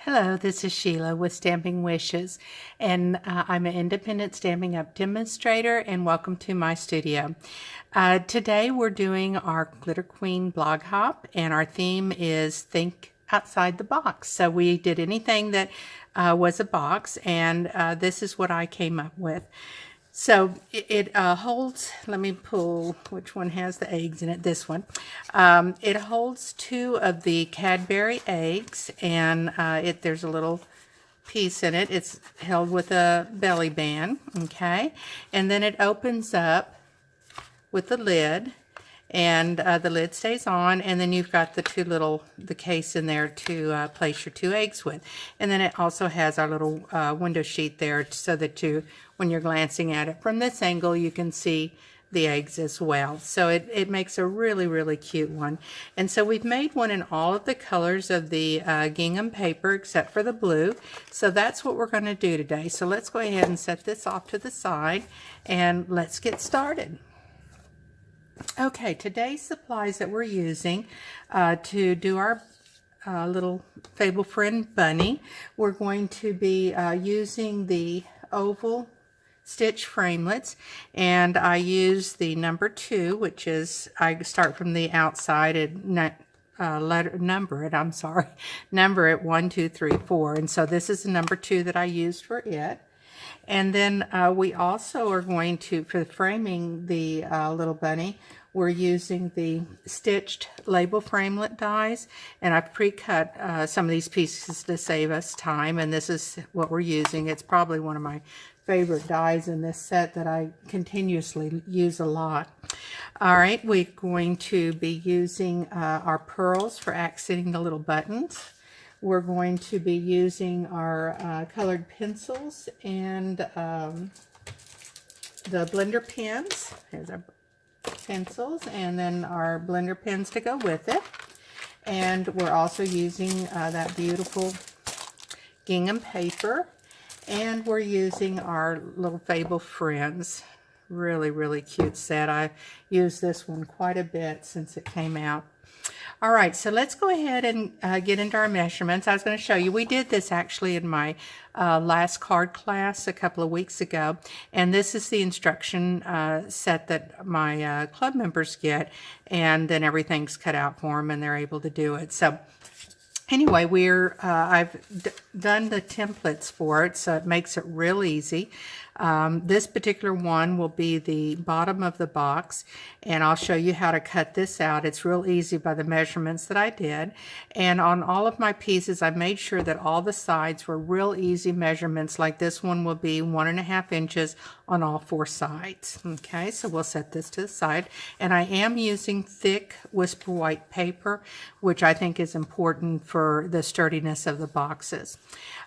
Hello, this is Sheila with Stamping Wishes, and I'm an independent Stampin' Up! Demonstrator, and welcome to my studio. Today we're doing our Glitter Queen blog hop, and our theme is Think Outside the Box. So we did anything that was a box, and this is what I came up with. So it holds, let me pull which one has the eggs in it, this one. It holds 2 of the Cadbury eggs, and there's a little piece in it. It's held with a belly band, okay? And then it opens up with the lid, and the lid stays on, and then you've got the case in there to place your 2 eggs with. And then it also has our little window sheet there so that when you're glancing at it from this angle, you can see the eggs as well. So it makes a really, really cute one. And so we've made one in all of the colors of the gingham paper except for the blue. So that's what we're going to do today. So let's go ahead and set this off to the side, and let's get started. Okay, today's supplies that we're using to do our little Fable Friend bunny, we're going to be using the oval stitch framelits, and I use the number 2, which is, I start from the outside and number it 1, 2, 3, 4, and so this is the number 2 that I used for it. And then we also are going to, for framing the little bunny, we're using the stitched label framelit dies, and I've pre-cut some of these pieces to save us time, and this is what we're using. It's probably one of my favorite dies in this set that I continuously use a lot. All right, we're going to be using our pearls for accenting the little buttons. We're going to be using our colored pencils and the blender pens. Here's our pencils, and then our blender pens to go with it. And we're also using that beautiful gingham paper. And we're using our little Fable Friends. Really, really cute set. I used this one quite a bit since it came out. All right, so let's go ahead and get into our measurements. I was going to show you, we did this actually in my last card class a couple of weeks ago, and this is the instruction set that my club members get, and then everything's cut out for them and they're able to do it. So anyway, I've done the templates for it, so it makes it real easy. This particular one will be the bottom of the box, and I'll show you how to cut this out. It's real easy by the measurements that I did. And on all of my pieces, I made sure that all the sides were real easy measurements. Like this one will be 1.5 inches on all 4 sides. Okay, so we'll set this to the side. And I am using thick Whisper White paper, which I think is important for the sturdiness of the boxes.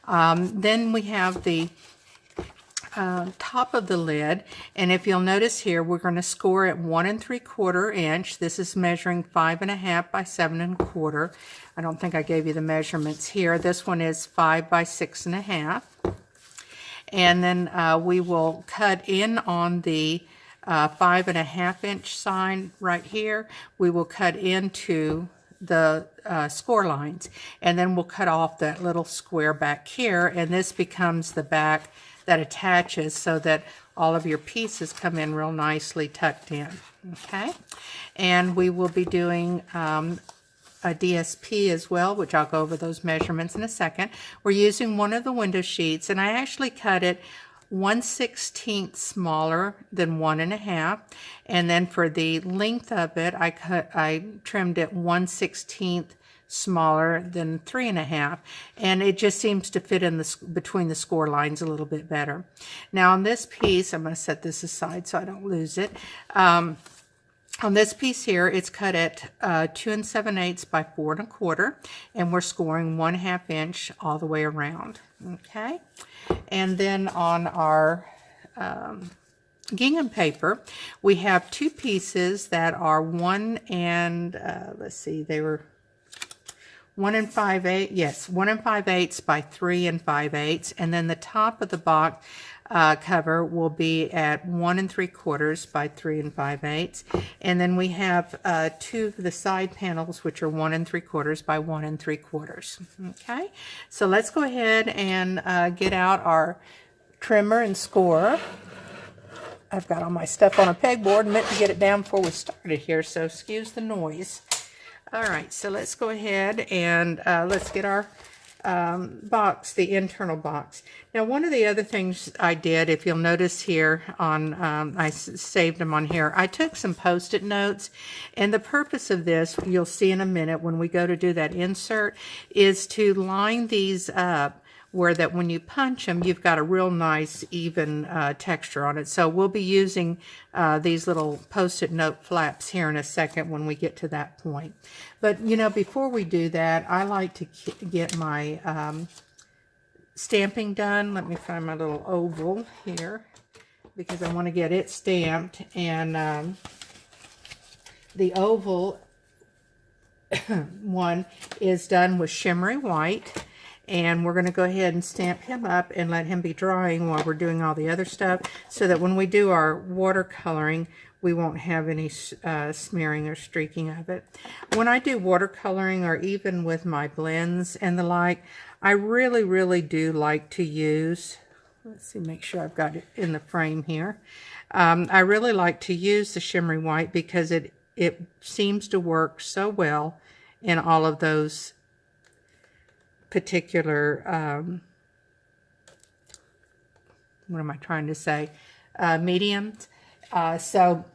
Then we have the top of the lid, and if you'll notice here, we're going to score at 1 3/4 inch. This is measuring 5.5 by 7 1/4. I don't think I gave you the measurements here. This one is 5 by 6.5. And then we will cut in on the 5.5 inch side right here. We will cut into the score lines, and then we'll cut off that little square back here, and this becomes the back that attaches so that all of your pieces come in real nicely tucked in. Okay, and we will be doing a DSP as well, which I'll go over those measurements in a second. We're using one of the window sheets, and I actually cut it 1/16 smaller than 1.5, and then for the length of it, I trimmed it 1/16 smaller than 3.5, and it just seems to fit in between the score lines a little bit better. Now on this piece, I'm going to set this aside so I don't lose it. On this piece here, it's cut at 2 7/8 by 4 1/4, and we're scoring 1/2 inch all the way around. Okay, and then on our gingham paper, we have 2 pieces that are 1 and let's see, they were 1 5/8, yes, 1 5/8 by 3 5/8, and then the top of the box, cover will be at 1 3/4 by 3 5/8, and then we have 2 of the side panels, which are 1 3/4 by 1 3/4. Okay, so let's go ahead and get out our trimmer and scorer. I've got all my stuff on a pegboard and meant to get it down before we started here, so excuse the noise. All right, so let's go ahead and let's get our box, the internal box. Now, one of the other things I did, if you'll notice here on, I saved them on here, I took some Post-it notes, and the purpose of this, you'll see in a minute when we go to do that insert, is to line these up where that when you punch them, you've got a real nice even texture on it. So we'll be using these little Post-it note flaps here in a second when we get to that point. But, you know, before we do that, I like to get my stamping done. Let me find my little oval here because I want to get it stamped. And the oval one is done with shimmery white. And we're going to go ahead and stamp him up and let him be drying while we're doing all the other stuff, so that when we do our watercoloring, we won't have any smearing or streaking of it. When I do watercoloring, or even with my blends and the like, I really do like to use, let's see, make sure I've got it in the frame here. I really like to use the shimmery white because it seems to work so well in all of those particular, what am I trying to say, mediums. So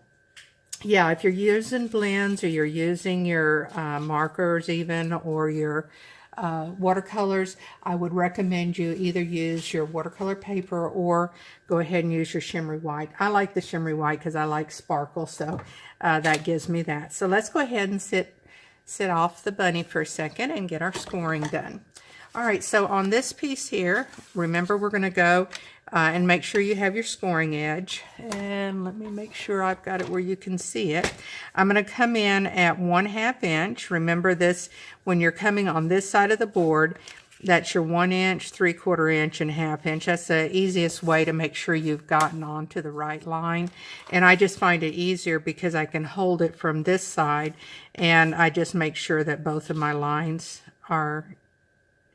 yeah, if you're using blends, or you're using your markers even, or your watercolors, I would recommend you either use your watercolor paper or go ahead and use your shimmery white. I like the shimmery white because I like sparkle, so that gives me that. So let's go ahead and sit off the bunny for a second and get our scoring done. All right, so on this piece here, remember we're going to go and make sure you have your scoring edge. And let me make sure I've got it where you can see it. I'm going to come in at 1/2 inch. Remember this, when you're coming on this side of the board, that's your 1 inch, 3/4 inch, and 1/2 inch. That's the easiest way to make sure you've gotten onto the right line. And I just find it easier because I can hold it from this side, and I just make sure that both of my lines are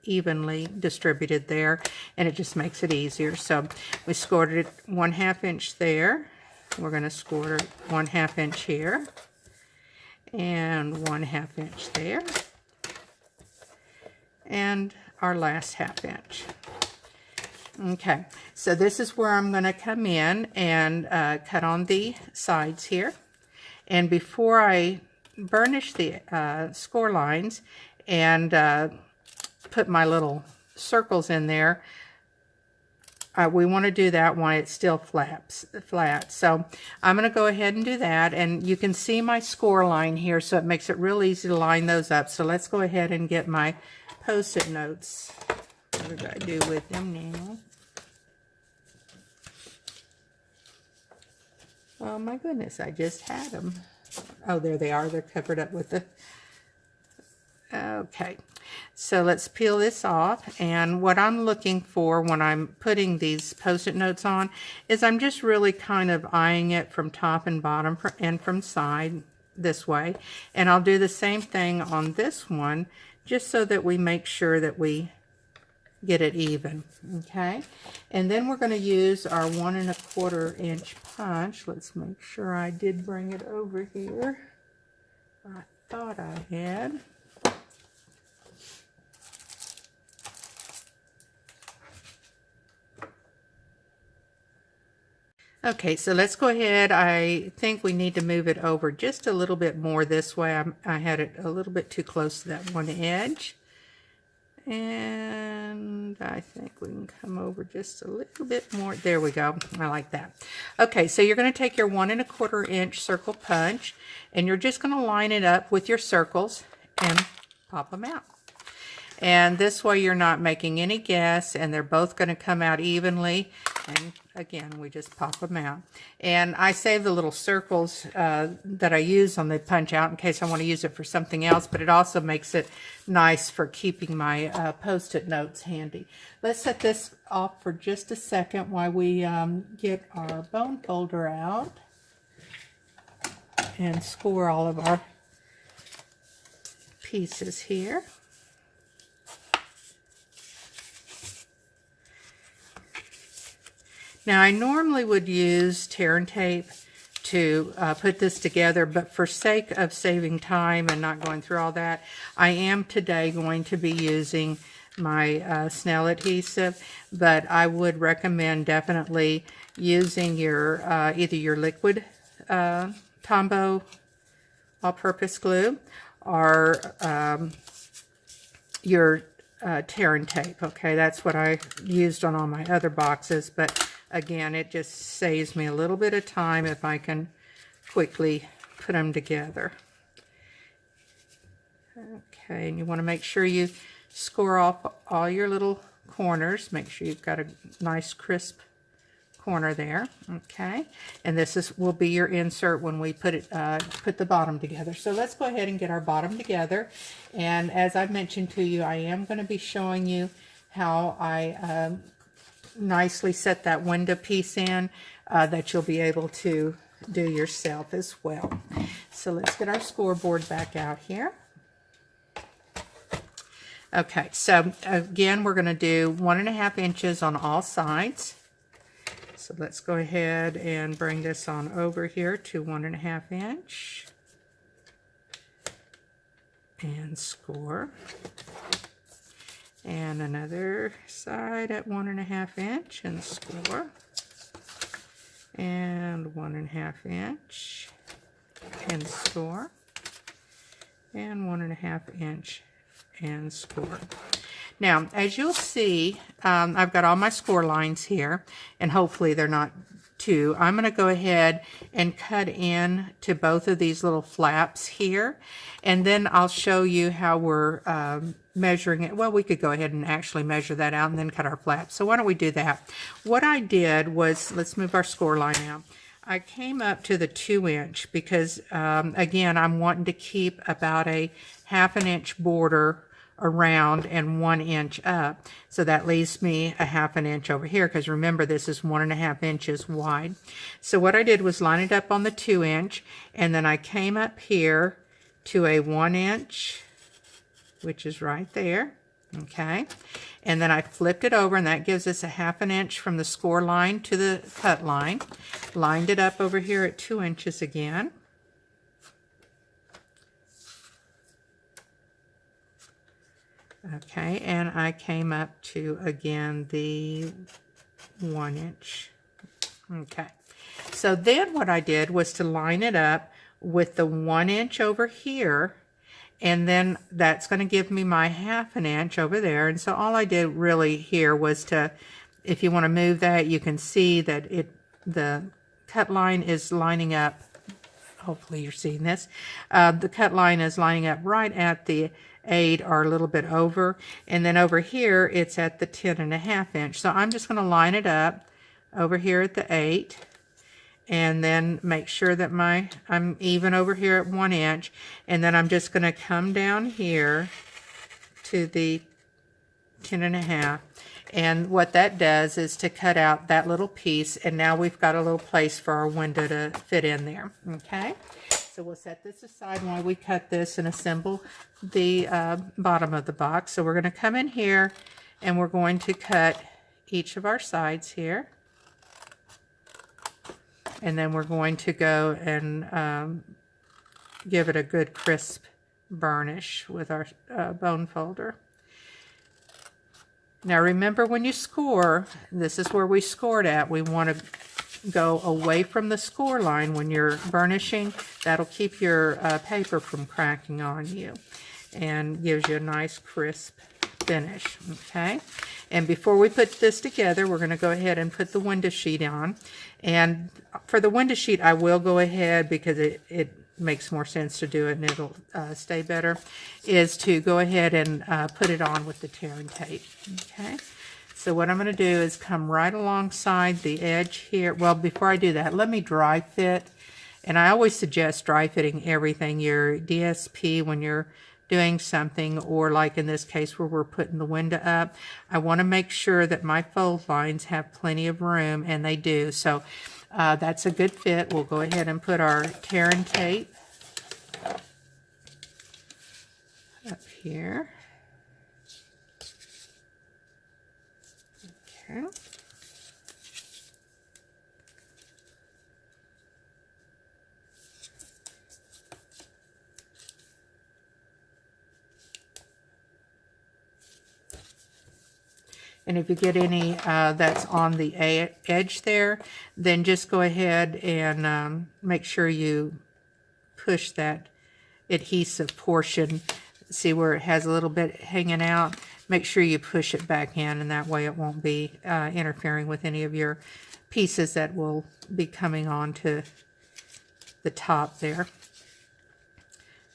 evenly distributed there, and it just makes it easier. So we scored it 1/2 inch there. We're going to score it 1/2 inch here, and 1/2 inch there, and our last 1/2 inch. Okay, so this is where I'm going to come in and cut on the sides here. And before I burnish the score lines and put my little circles in there, we want to do that while it's still flat. So I'm going to go ahead and do that, and you can see my score line here, so it makes it real easy to line those up. So let's go ahead and get my Post-it notes. What did I do with them now? Oh my goodness, I just had them. Oh, there they are. They're covered up with the... Okay, so let's peel this off, and what I'm looking for when I'm putting these Post-it notes on is I'm just really kind of eyeing it from top and bottom and from side this way, and I'll do the same thing on this one just so that we make sure that we get it even. Okay, and then we're going to use our 1 1/4 inch punch. Let's make sure I did bring it over here. I thought I had. Okay, so let's go ahead. I think we need to move it over just a little bit more this way. I had it a little bit too close to that one edge. And I think we can come over just a little bit more. There we go. I like that. Okay, so you're going to take your 1 1/4 inch circle punch, and you're just going to line it up with your circles and pop them out. And this way you're not making any guess, and they're both going to come out evenly. And again, we just pop them out. And I save the little circles that I use on the punch out in case I want to use it for something else, but it also makes it nice for keeping my Post-it notes handy. Let's set this off for just a second while we get our bone folder out and score all of our pieces here. Now I normally would use tear and tape to put this together, but for sake of saving time and not going through all that, I am today going to be using my Snell adhesive, but I would recommend definitely using your either your liquid Tombow all-purpose glue or your tear and tape. Okay, that's what I used on all my other boxes, but again, it just saves me a little bit of time if I can quickly put them together. Okay, and you want to make sure you score off all your little corners. Make sure you've got a nice crisp corner there. Okay, and this will be your insert when we put the bottom together. So let's go ahead and get our bottom together. And as I mentioned to you, I am going to be showing you how I nicely set that window piece in that you'll be able to do yourself as well. So let's get our scoreboard back out here. Okay, so again, we're going to do 1.5 inches on all sides. So let's go ahead and bring this on over here to 1.5 inch and score. And another side at 1.5 inch and score. And 1.5 inch and score. And 1.5 inch and score. Now, as you'll see, I've got all my score lines here, and hopefully they're not too. I'm going to go ahead and cut in to both of these little flaps here, and then I'll show you how we're measuring it. Well, we could go ahead and actually measure that out and then cut our flaps. So why don't we do that? What I did was, let's move our score line out. I came up to the 2 inch because, again, I'm wanting to keep about a 1/2 inch border around and 1 inch up. So that leaves me a 1/2 inch over here, because remember, this is 1.5 inches wide. So what I did was line it up on the 2 inch, and then I came up here to a 1 inch, which is right there. Okay, and then I flipped it over, and that gives us a 1/2 inch from the score line to the cut line. Lined it up over here at 2 inches again. Okay, and I came up to, again, the 1 inch. Okay, so then what I did was to line it up with the 1 inch over here, and then that's going to give me my 1/2 inch over there. And so all I did really here was to, if you want to move that, you can see that the cut line is lining up. Hopefully you're seeing this. The cut line is lining up right at the 8 or a little bit over, and then over here it's at the 10.5 inch. So I'm just going to line it up over here at the 8, and then make sure that I'm even over here at 1 inch, and then I'm just going to come down here to the 10.5. And what that does is to cut out that little piece, and now we've got a little place for our window to fit in there. Okay, so we'll set this aside while we cut this and assemble the bottom of the box. So we're going to come in here, and we're going to cut each of our sides here, and then we're going to go and give it a good crisp burnish with our bone folder. Now remember, when you score, this is where we scored at. We want to go away from the score line when you're burnishing. That'll keep your paper from cracking on you and gives you a nice crisp finish. Okay, and before we put this together, we're going to go ahead and put the window sheet on. And for the window sheet, I will go ahead, because makes more sense to do it and it'll stay better, is to go ahead and put it on with the tear and tape. Okay, so what I'm going to do is come right alongside the edge here. Well, before I do that, let me dry fit. And I always suggest dry fitting everything, your DSP, when you're doing something, or like in this case where we're putting the window up. I want to make sure that my fold lines have plenty of room, and they do. So that's a good fit. We'll go ahead and put our tear and tape up here. Okay. And if you get any that's on the edge there, then just go ahead and make sure you push that adhesive portion. See where it has a little bit hanging out? Make sure you push it back in, and that way it won't be interfering with any of your pieces that will be coming onto the top there.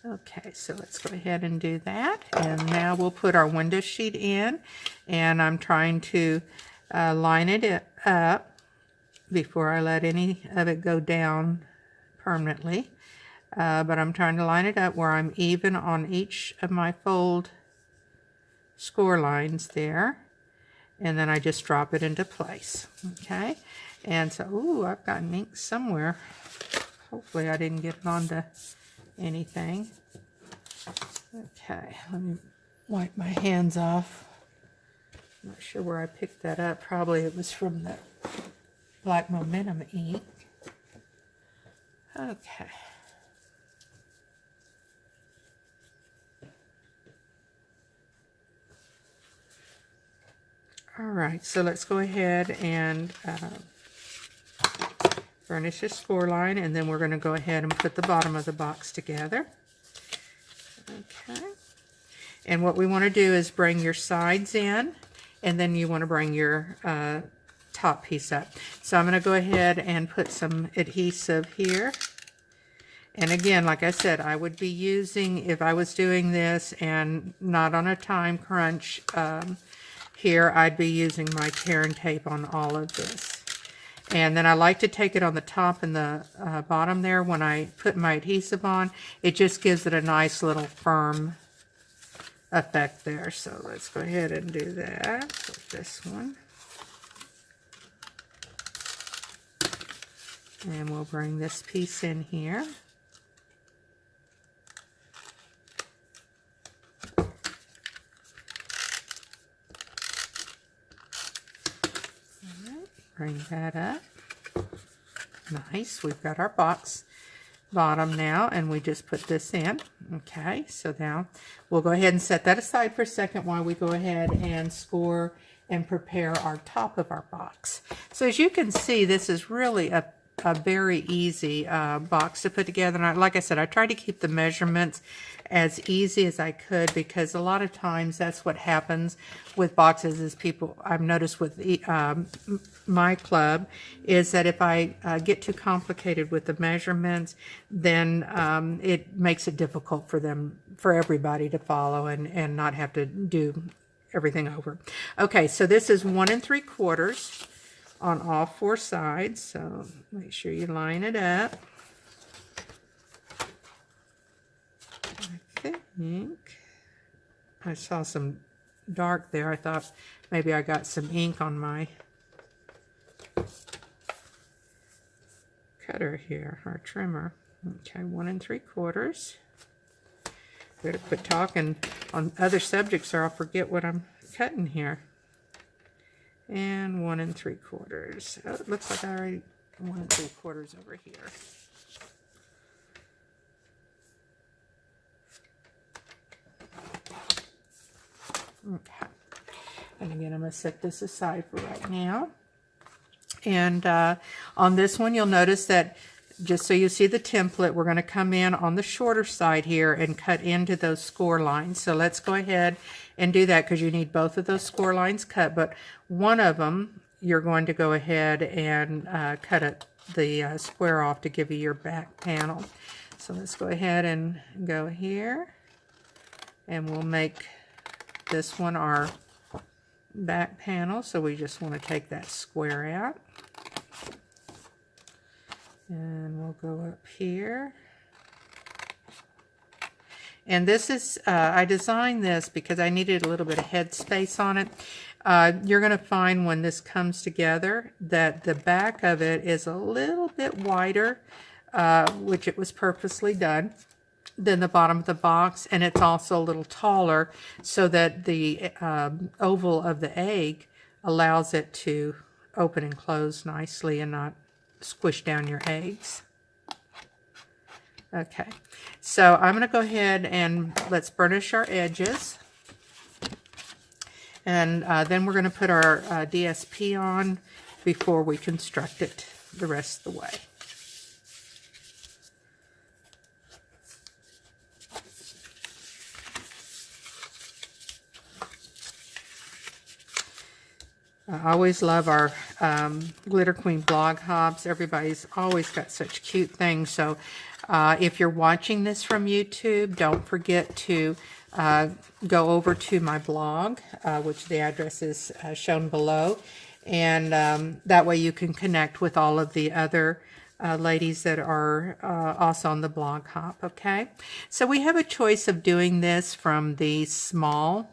Okay, so let's go ahead and do that. And now we'll put our window sheet in, and I'm trying to line it up before I let any of it go down permanently. But I'm trying to line it up where I'm even on each of my fold score lines there. And then I just drop it into place. Okay, and so, ooh, I've got ink somewhere. Hopefully I didn't get it onto anything. Okay, let me wipe my hands off. I'm not sure where I picked that up. Probably it was from the Black Momentum ink. Okay. All right, so let's go ahead and furnish this score line, and then we're going to go ahead and put the bottom of the box together. Okay, and what we want to do is bring your sides in, and then you want to bring your top piece up. So I'm going to go ahead and put some adhesive here. And again, like I said, I would be using, if I was doing this and not on a time crunch here, I'd be using my tear and tape on all of this. And then I like to take it on the top and the bottom there when I put my adhesive on. It just gives it a nice little firm effect there. So let's go ahead and do that with this one. And we'll bring this piece in here. Bring that up. Nice. We've got our box bottom now, and we just put this in. Okay, so now we'll go ahead and set that aside for a second while we go ahead and score and prepare our top of our box. So as you can see, this is really a very easy box to put together. And like I said, I tried to keep the measurements as easy as I could, because a lot of times that's what happens with boxes is people, I've noticed with my club, is that if I get too complicated with the measurements, then it makes it difficult for everybody to follow and not have to do everything over. Okay, so this is 1 3/4 on all 4 sides, so make sure you line it up. I think I saw some dark there. I thought maybe I got some ink on my cutter here, or trimmer. Okay, 1 3/4. Better quit talking on other subjects or I'll forget what I'm cutting here. And 1 3/4. Oh, it looks like I already 1 3/4 over here. Okay. And again, I'm going to set this aside for right now. And on this one, you'll notice that just so you see the template, we're going to come in on the shorter side here and cut into those score lines. So let's go ahead and do that, because you need both of those score lines cut, but one of them you're going to go ahead and cut the square off to give you your back panel. So let's go ahead and go here, and we'll make this one our back panel. So we just want to take that square out, and we'll go up here. And this is, I designed this because I needed a little bit of head space on it. You're going to find when this comes together that the back of it is a little bit wider, which it was purposely done, than the bottom of the box. And it's also a little taller so that the oval of the egg allows it to open and close nicely and not squish down your eggs. Okay, so I'm going to go ahead and let's burnish our edges. And then we're going to put our DSP on before we construct it the rest of the way. I always love our Glitter Queen blog hobs. Everybody's always got such cute things. So if you're watching this from YouTube, don't forget to go over to my blog, which the address is shown below. And that way you can connect with all of the other ladies that are also on the blog hop, okay? So we have a choice of doing this from the small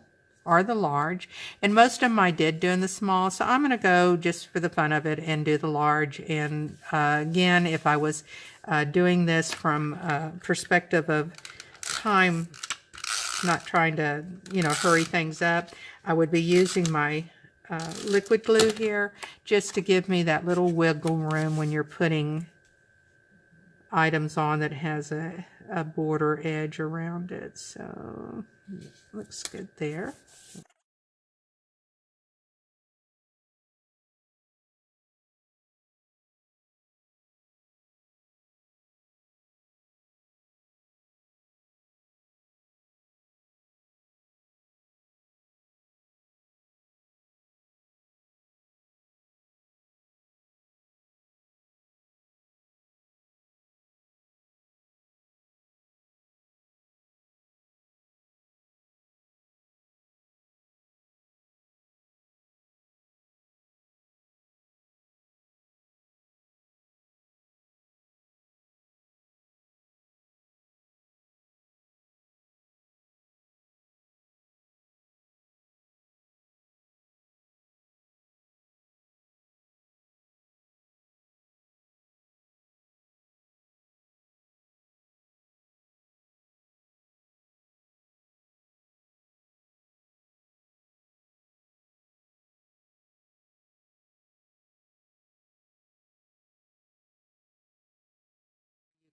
or the large, and most of them I did do in the small, so I'm going to go just for the fun of it and do the large. And again, if I was doing this from a perspective of time, not trying to, hurry things up, I would be using my liquid glue here just to give me that little wiggle room when you're putting items on that has a border edge around it. So looks good there.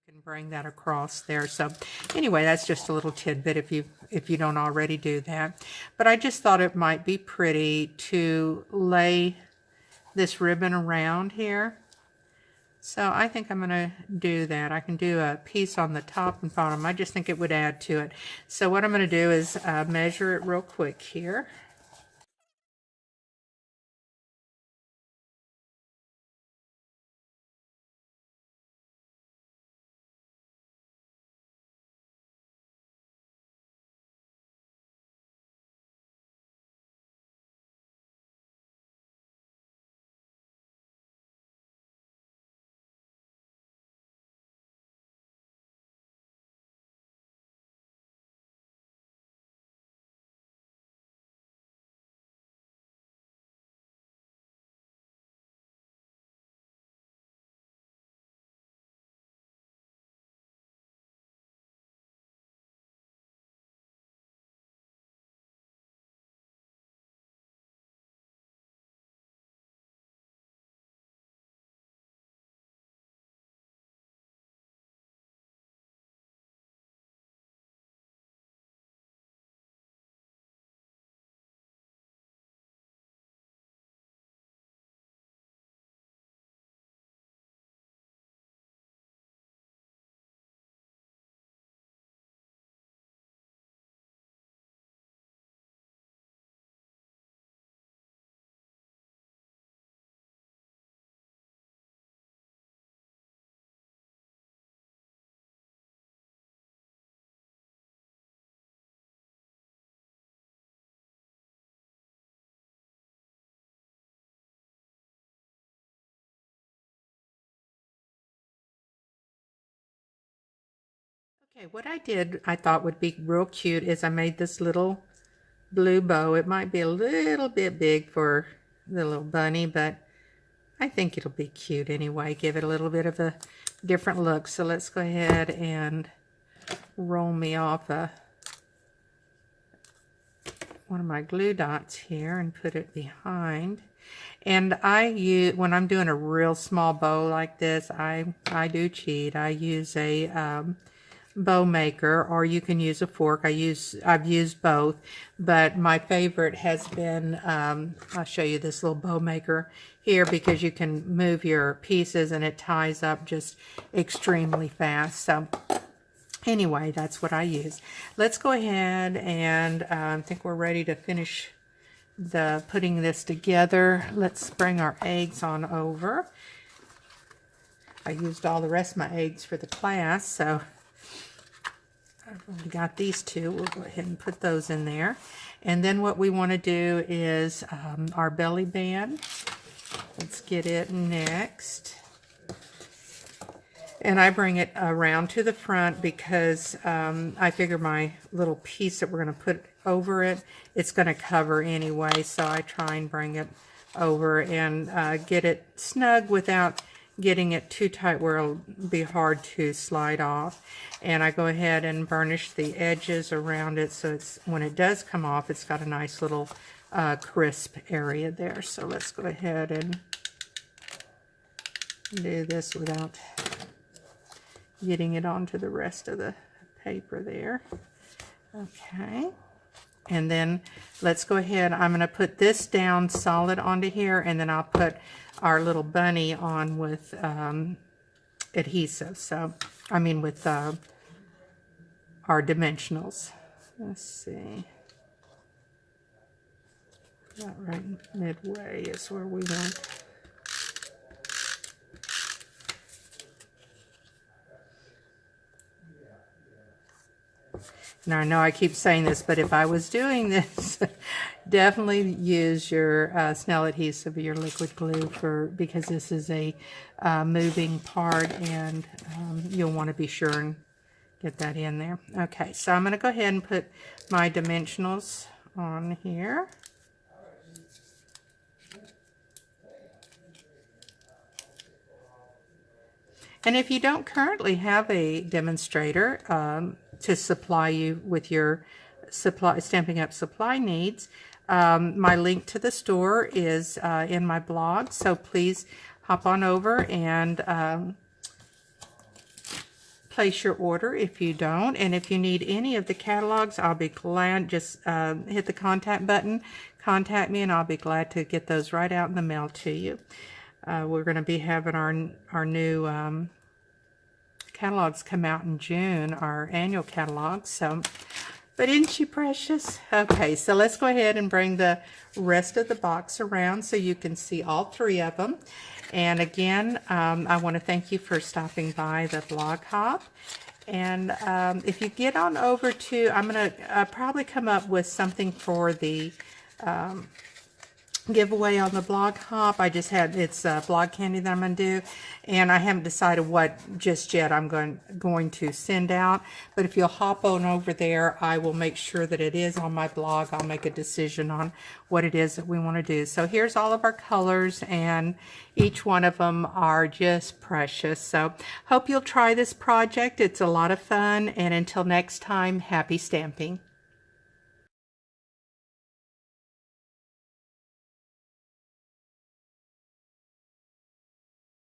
Can bring that across there. So anyway, that's just a little tidbit if you don't already do that. But I just thought it might be pretty to lay this ribbon around here. So I think I'm going to do that. I can do a piece on the top and bottom. I just think it would add to it. So what I'm going to do is measure it real quick here. Okay, what I did, I thought would be real cute is I made this little blue bow. It might be a little bit big for the little bunny, but I think it'll be cute anyway. Give it a little bit of a different look. So let's go ahead and roll me off one of my glue dots here and put it behind. And I use, when I'm doing a real small bow like this, I do cheat. I use a bow maker, or you can use a fork. I've used both, but my favorite has been, I'll show you this little bow maker here, because you can move your pieces and it ties up just extremely fast. So anyway, that's what I use. Let's go ahead and I think we're ready to finish putting this together. Let's bring our eggs on over. I used all the rest of my eggs for the class, so I've only got these two. We'll go ahead and put those in there. And then what we want to do is our belly band. Let's get it next. And I bring it around to the front because I figure my little piece that we're going to put over it, it's going to cover anyway. So I try and bring it over and get it snug without getting it too tight where it'll be hard to slide off. And I go ahead and burnish the edges around it so it's, when it does come off, it's got a nice little crisp area there. So let's go ahead and do this without getting it onto the rest of the paper there. Okay. And then let's go ahead, I'm going to put this down solid onto here, and then I'll put our little bunny on with adhesive. So, I mean with our dimensionals. Let's see. About right midway is where we want. Now, I know I keep saying this, but if I was doing this, definitely use your Snell adhesive, your liquid glue, because this is a moving part, and you'll want to be sure and get that in there. Okay, so I'm going to go ahead and put my dimensionals on here. And if you don't currently have a demonstrator to supply you with your Stampin' Up! Supply needs, my link to the store is in my blog, so please hop on over and place your order if you don't. And if you need any of the catalogs, I'll be glad. Just hit the contact button, contact me, and I'll be glad to get those right out in the mail to you. We're going to be having our new catalogs come out in June, our annual catalogs. So, but isn't she precious? Okay, so let's go ahead and bring the rest of the box around so you can see all three of them. And again, I want to thank you for stopping by the Blog Hop. And if you get on over to, I'm going to probably come up with something for the giveaway on the Blog Hop. I just had, it's blog candy that I'm going to do, and I haven't decided what just yet I'm going to send out. But if you'll hop on over there, I will make sure that it is on my blog. I'll make a decision on what it is that we want to do. So here's all of our colors, and each one of them are just precious. So hope you'll try this project. It's a lot of fun, and until next time, happy stamping.